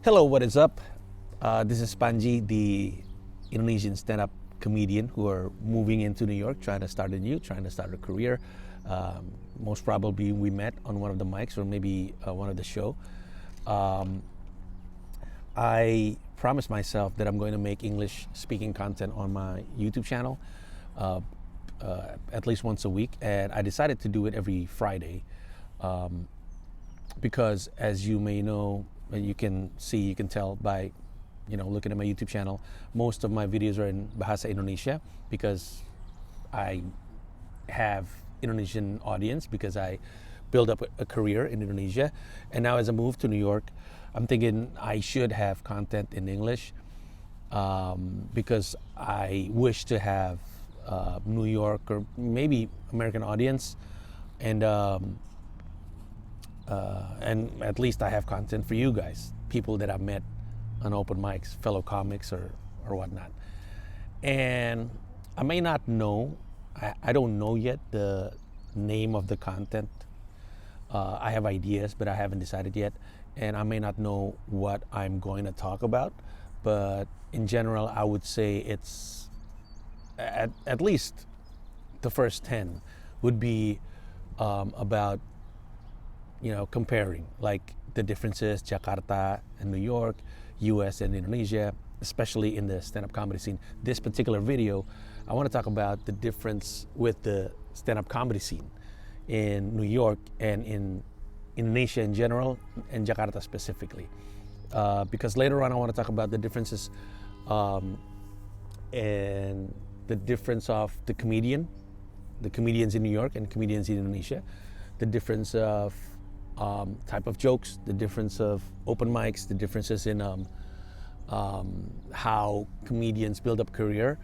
Hello, what is up? This is Pandji, the Indonesian stand-up comedian who are moving into New York, trying to start a career. Most probably we met on one of the mics or maybe one of the show. I promised myself that I'm going to make English speaking content on my YouTube channel at least once a week, and I decided to do it every Friday because, as you may know, you can tell by looking at my YouTube channel, most of my videos are in Bahasa Indonesia because I have Indonesian audience, because I built up a career in Indonesia, and now as I move to New York, I'm thinking I should have content in English because I wish to have New York or maybe American audience, and at least I have content for you guys, people that I've met on open mics, fellow comics or whatnot. And I may not know, I don't know yet the name of the content. I have ideas, but I haven't decided yet. And I may not know what I'm going to talk about. But in general, I would say it's at least the first 10 would be about comparing like the differences, Jakarta and New York, US and Indonesia, especially in the stand-up comedy scene. This particular video, I want to talk about the difference with the stand-up comedy scene in New York and in Indonesia in general, and Jakarta specifically. Because later on I want to talk about the differences and the difference of the comedians in New York and comedians in Indonesia, the difference of type of jokes, the difference of open mics, the differences in how comedians build up career.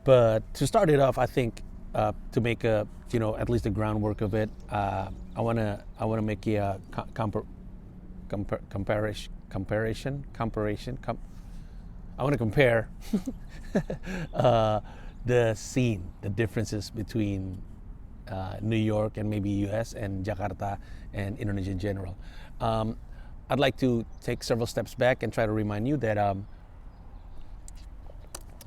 But to start it off, I think to make a at least the groundwork of it, I wanna make a comparison. I want to compare the scene, the differences between New York and maybe US and Jakarta and Indonesia in general. I'd like to take several steps back and try to remind you that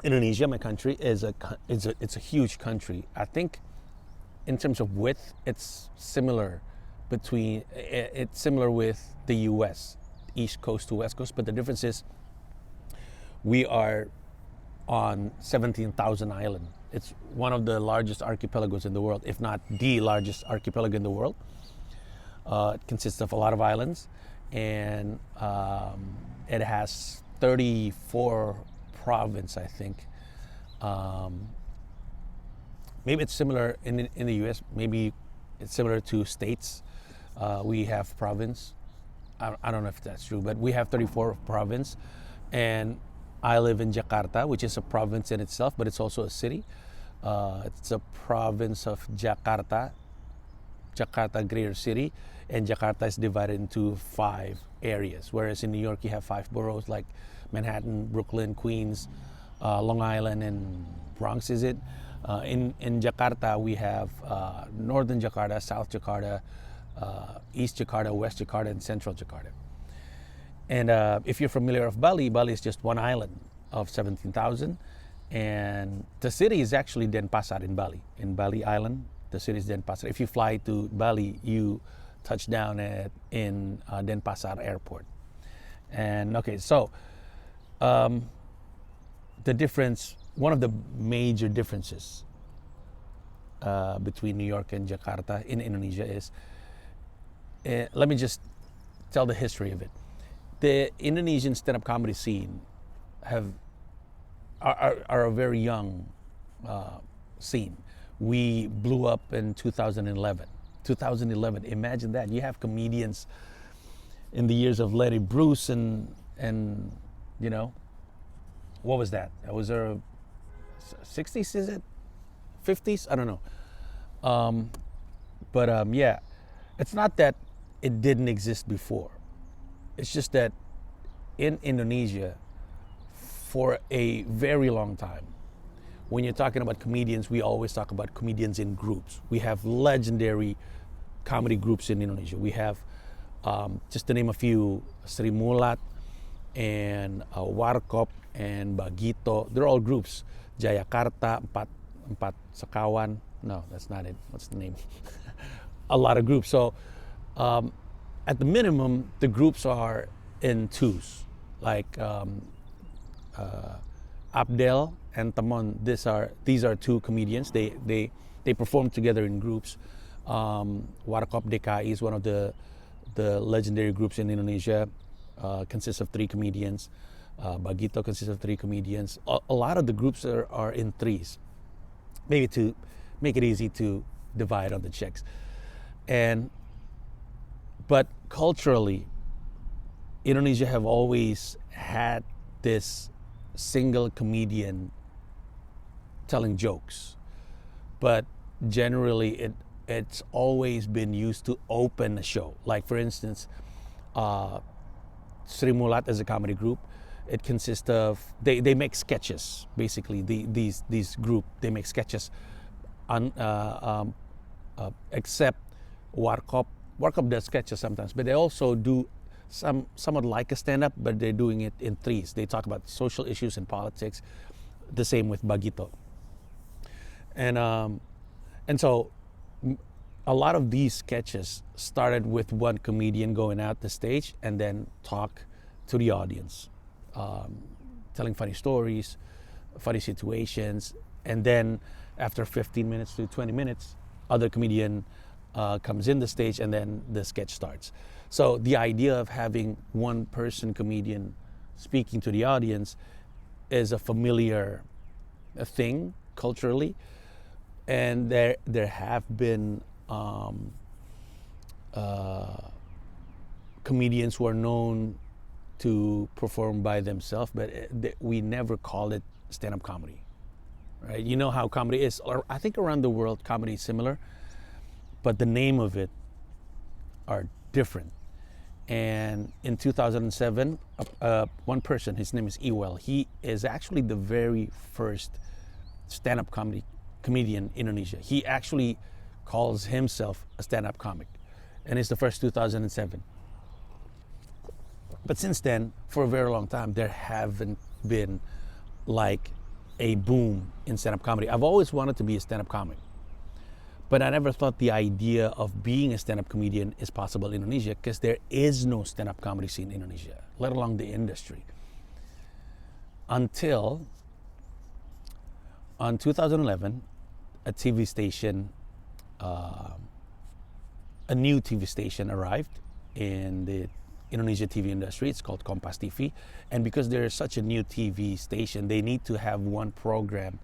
Indonesia, my country, it's a huge country. I think in terms of width, it's similar with the US, East Coast to West Coast, but the difference is we are on 17,000 island. It's one of the largest archipelagos in the world, if not the largest archipelago in the world. It consists of a lot of islands, and it has 34 provinces, I think. Maybe it's similar in the US, maybe it's similar to states. We have province. I don't know if that's true, but we have 34 provinces, and I live in Jakarta, which is a province in itself, but it's also a city. It's a province of Jakarta Greater City, and Jakarta is divided into 5 areas, whereas in New York you have 5 boroughs like Manhattan, Brooklyn, Queens, Long Island, and Bronx, is it? In Jakarta we have Northern Jakarta, South Jakarta, East Jakarta, West Jakarta, and Central Jakarta. And if you're familiar with Bali, Bali is just one island of 17,000. And the city is actually Denpasar in Bali. In Bali Island, the city is Denpasar. If you fly to Bali, you touch down in Denpasar Airport. And okay, so the difference, one of the major differences between New York and Jakarta in Indonesia is, let me just tell the history of it. The Indonesian stand-up comedy scene are a very young scene. We blew up in 2011. 2011, imagine that. You have comedians in the years of Larry Bruce and what was that? That was our 60s, is it? 50s? I don't know. But yeah, it's not that it didn't exist before. It's just that in Indonesia, for a very long time, when you're talking about comedians, we always talk about comedians in groups. We have legendary comedy groups in Indonesia. We have, just to name a few, Sri Mulat, and Warkop and Bagito. They're all groups. Jayakarta, Empat Sekawan. No, that's not it. What's the name? A lot of groups. So at the minimum, the groups are in twos. Like Abdel and Tamon. These are two comedians. They perform together in groups. Warkop DKI is one of the legendary groups in Indonesia. Consists of 3 comedians. Bagito consists of 3 comedians. A lot of the groups are in threes, maybe to make it easy to divide on the checks. But culturally, Indonesia have always had this single comedian telling jokes, but generally it's always been used to open a show. Like for instance, Sri Mulat as a comedy group, it consists of they make sketches basically. These group, they make sketches, except Warkop. Warkop does sketches sometimes, but they also do somewhat like a stand-up, but they're doing it in threes. They talk about social issues and politics. The same with Bagito, and so a lot of these sketches started with one comedian going out the stage and then talk to the audience, telling funny stories, funny situations, and then after 15 minutes to 20 minutes, other comedian comes in the stage and then the sketch starts. So the idea of having one person comedian speaking to the audience is a familiar thing culturally, and there have been comedians who are known to perform by themselves, but we never call it stand-up comedy, right? You know how comedy is, or I think around the world comedy is similar, but the name of it are different. And in 2007, one person, his name is Ewell, he is actually the very first stand-up comedian in Indonesia. He actually calls himself a stand-up comic, and it's the first 2007. But since then, for a very long time, there haven't been like a boom in stand-up comedy. I've always wanted to be a stand-up comic, but I never thought the idea of being a stand-up comedian is possible in Indonesia, because there is no stand-up comedy scene in Indonesia, let alone the industry. Until on 2011, a TV station, a new TV station arrived in the Indonesia TV industry. It's called Kompas TV. And because there's such a new TV station, they need to have one program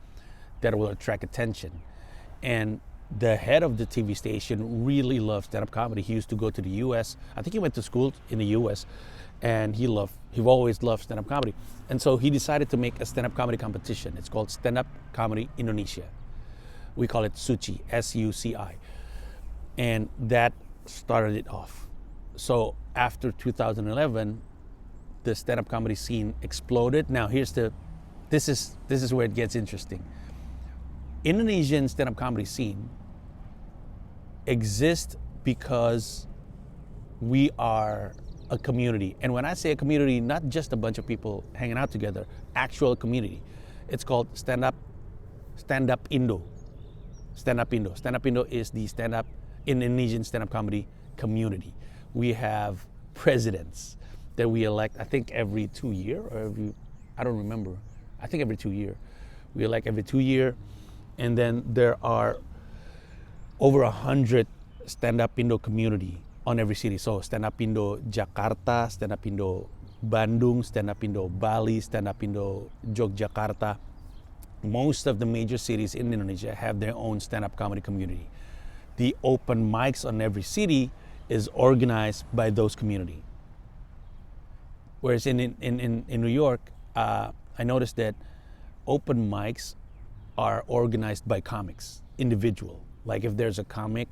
that will attract attention. And the head of the TV station really loves stand-up comedy. He used to go to the US. I think he went to school in the US, and he always loved stand-up comedy. And so he decided to make a stand-up comedy competition. It's called Stand-Up Comedy Indonesia. We call it SUCI, SUCI. And that started it off. So after 2011, the stand-up comedy scene exploded. Now this is where it gets interesting. Indonesian stand-up comedy scene exists because we are a community. And when I say a community, not just a bunch of people hanging out together, actual community. It's called Stand-Up Indo. Stand-Up Indo. Stand-Up Indo is the stand-up Indonesian stand-up comedy community. We have presidents that we elect, I think every 2 years, or I don't remember. I think every 2 years. We elect every 2 years. And then there are over 100 stand-up Indo community on every city. So stand-up Indo Jakarta, stand-up Indo Bandung, stand-up Indo Bali, stand-up Indo Yogyakarta. Most of the major cities in Indonesia have their own stand-up comedy community. The open mics on every city is organized by those community. Whereas in New York, I noticed that open mics are organized by comics, individual. Like if there's a comic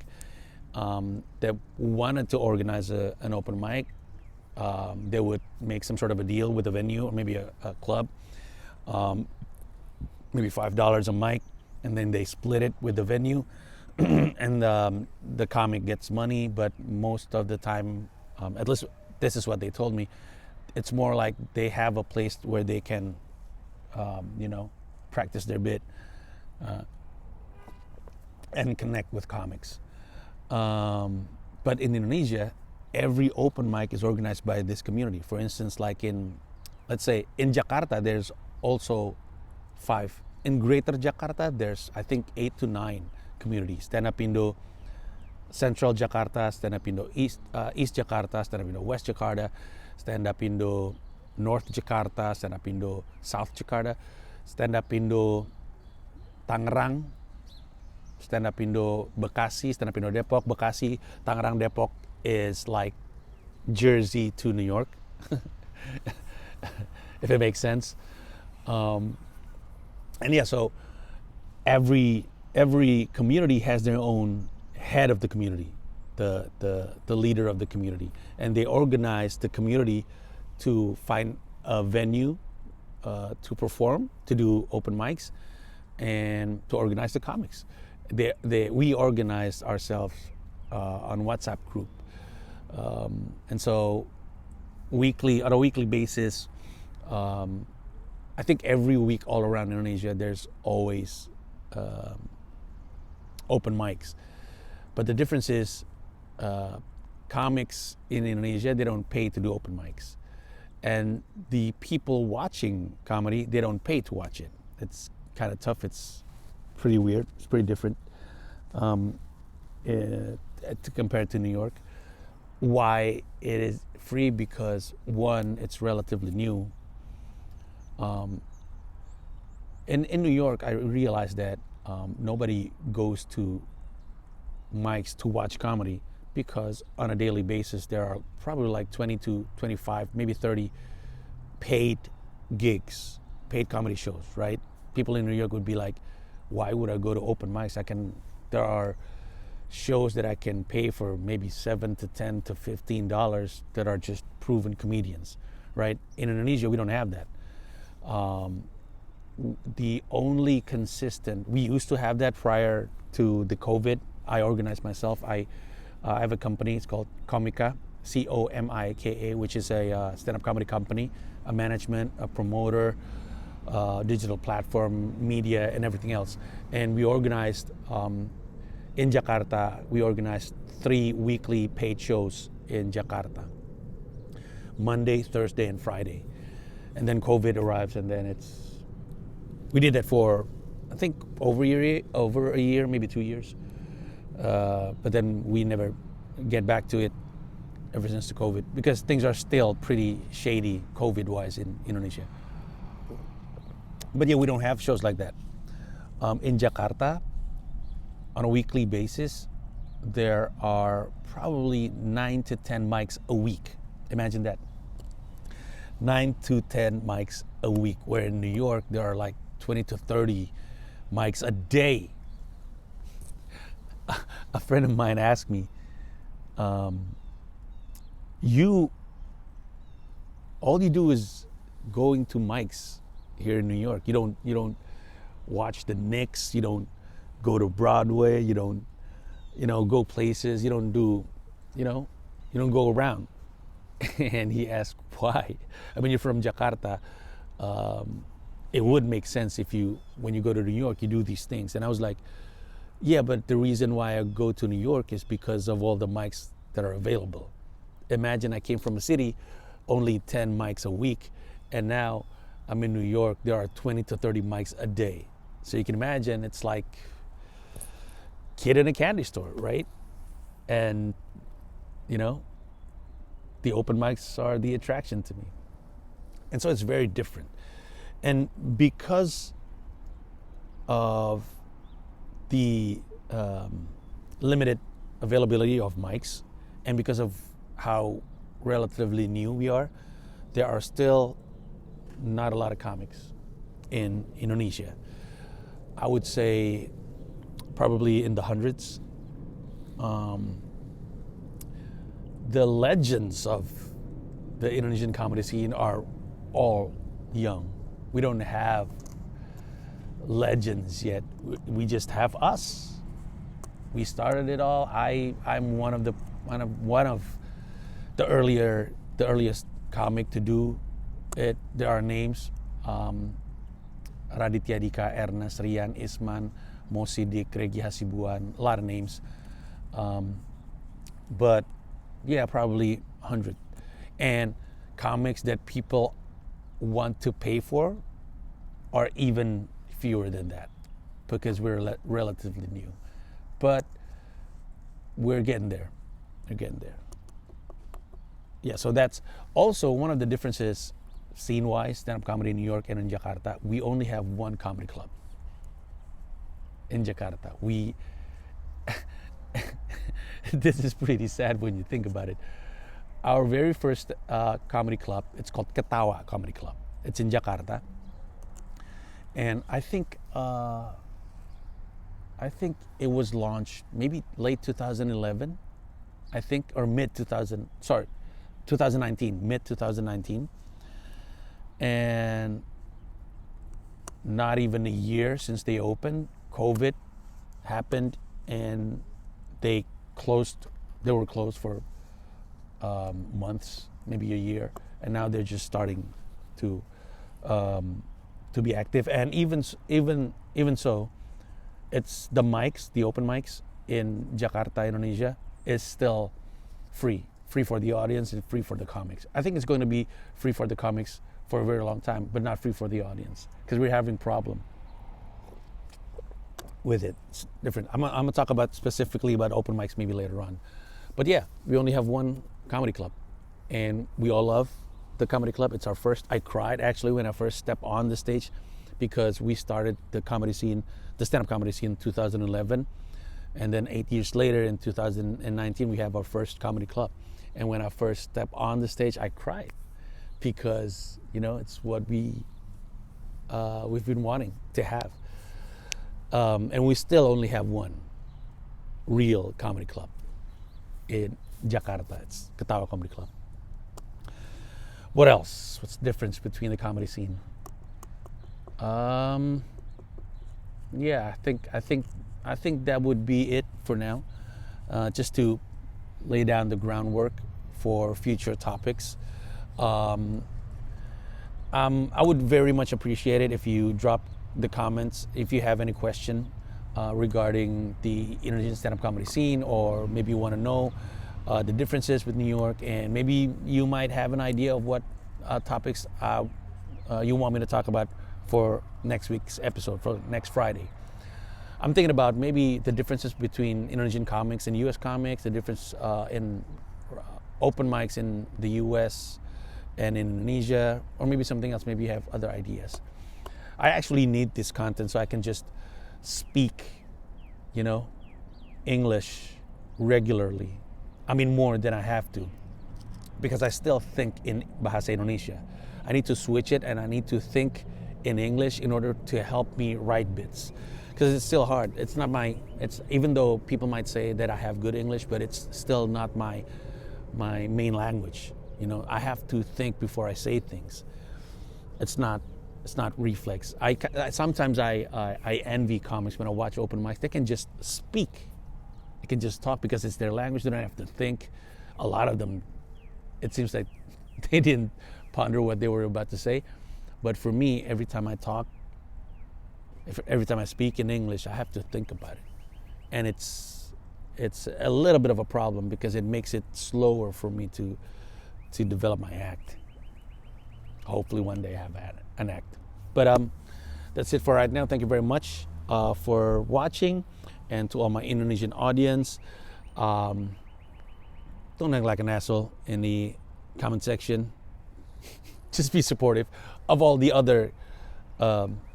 that wanted to organize an open mic, they would make some sort of a deal with a venue or maybe a club, maybe $5 a mic, and then they split it with the venue, and the comic gets money. But most of the time, at least this is what they told me, it's more like they have a place where they can, practice their bit and connect with comics. But in Indonesia, every open mic is organized by this community. For instance, like let's say in Jakarta, there's also 5. In Greater Jakarta, there's I think 8 to 9 communities. Stand Up Indo Central Jakarta, Stand Up Indo East Jakarta, Stand Up Indo West Jakarta, Stand Up Indo North Jakarta, Stand Up Indo South Jakarta, Stand Up Indo Tangerang, Stand Up Indo Bekasi, Stand Up Indo Depok. Bekasi, Tangerang, Depok is like Jersey to New York, if it makes sense. And yeah, so every community has their own head of the community, the leader of the community, and they organize the community to find a venue to perform, to do open mics, and to organize the comics. We organized ourselves on WhatsApp group, and so on a weekly basis, I think every week all around Indonesia there's always open mics. But the difference is comics in Indonesia, they don't pay to do open mics, and the people watching comedy, they don't pay to watch it. It's kind of tough. It's pretty weird. It's pretty different compared to New York. Why it is free? Because one, it's relatively new. In New York, I realized that nobody goes to mics to watch comedy, because on a daily basis there are probably like 20 to 25, maybe 30 paid gigs, paid comedy shows, right? People in New York would be like, why would I go to open mics? There are shows that I can pay for maybe $7 to $10 to $15 that are just proven comedians, right? In Indonesia, we don't have that. The only consistent, we used to have that prior to the COVID. I organized myself. I have a company, it's called Komika, Comika, which is a stand-up comedy company, a management, a promoter, digital platform, media, and everything else. And we organized, in Jakarta, we organized 3 weekly paid shows in Jakarta, Monday, Thursday, and Friday. And then COVID arrives, and then we did that for, I think, over a year, maybe 2 years. But then we never get back to it ever since the COVID, because things are still pretty shady COVID-wise in Indonesia. But yeah, we don't have shows like that. In Jakarta, on a weekly basis, there are probably 9 to 10 mics a week. Imagine that. 9 to 10 mics a week, where in New York, there are like 20 to 30 mics a day. A friend of mine asked me, all you do is going to mics here in New York. You don't watch the Knicks. You don't go to Broadway. You don't, go places. You don't do, you don't go around. And he asked why. I mean, you're from Jakarta. It would make sense when you go to New York, you do these things. And I was like, yeah, but the reason why I go to New York is because of all the mics that are available. Imagine I came from a city, only 10 mics a week, and now I'm in New York, there are 20 to 30 mics a day. So you can imagine it's like kid in a candy store, right? And, the open mics are the attraction to me. And so it's very different. And because of the limited availability of mics, and because of how relatively new we are, there are still not a lot of comics in Indonesia. I would say probably in the hundreds. The legends of the Indonesian comedy scene are all young. We don't have legends yet. We just have us. We started it all. I'm one of the earliest comic to do it. There are names: Raditya Dika, Ernest, Rian, Isman, Mo Sidik, Regi Hasibuan. A lot of names, but yeah, probably 100. And comics that people want to pay for are even fewer than that, because we're relatively new. But we're getting there. We're getting there. Yeah, so that's also one of the differences scene-wise, stand-up comedy in New York and in Jakarta. We only have one comedy club in Jakarta. This is pretty sad when you think about it. Our very first comedy club, it's called Ketawa Comedy Club. It's in Jakarta. And I think it was launched maybe late 2011, I think, or mid 2019, mid 2019. And not even a year since they opened, COVID happened and they were closed for months, maybe a year, and now they're just starting to be active. And even so, it's the mics, the open mics in Jakarta, Indonesia, is still free for the audience and free for the comics. I think it's going to be free for the comics for a very long time, but not free for the audience, because we're having problem with it. It's different. I'm gonna talk about specifically about open mics maybe later on. But yeah, we only have one comedy club, and we all love the comedy club. It's our first. I cried actually when I first stepped on the stage, because we started the comedy scene, the stand-up comedy scene in 2011, and then 8 years later in 2019 we have our first comedy club. And when I first stepped on the stage, I cried, because it's what we've been wanting to have, and we still only have one real comedy club in Jakarta. It's Ketawa Comedy Club. What else? What's the difference between the comedy scene? Yeah, I think that would be it for now. Just to lay down the groundwork for future topics. I would very much appreciate it if you drop the comments if you have any question regarding the Indonesian stand-up comedy scene, or maybe you want to know the differences with New York, and maybe you might have an idea of what topics you want me to talk about for next week's episode, for next Friday. I'm thinking about maybe the differences between Indonesian comics and US comics, the difference in open mics in the US and in Indonesia, or maybe something else. Maybe you have other ideas. I actually need this content so I can just speak, English regularly. I mean, more than I have to, because I still think in Bahasa Indonesia. I need to switch it, and I need to think in English in order to help me write bits, because it's still hard. It's not even though people might say that I have good English, but it's still not my main language. I have to think before I say things. It's not reflex. Sometimes I envy comics when I watch open mics. They can just speak. They can just talk because it's their language. They don't have to think. A lot of them, it seems like they didn't ponder what they were about to say. But for me, every time I talk, every time I speak in English, I have to think about it. And it's a little bit of a problem, because it makes it slower for me to develop my act. Hopefully one day I have an act. But that's it for right now. Thank you very much for watching, and to all my Indonesian audience. Don't act like an asshole in the comment section. Just be supportive of all the other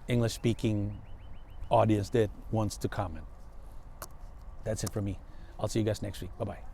English-speaking audience that wants to comment. That's it for me. I'll see you guys next week. Bye-bye.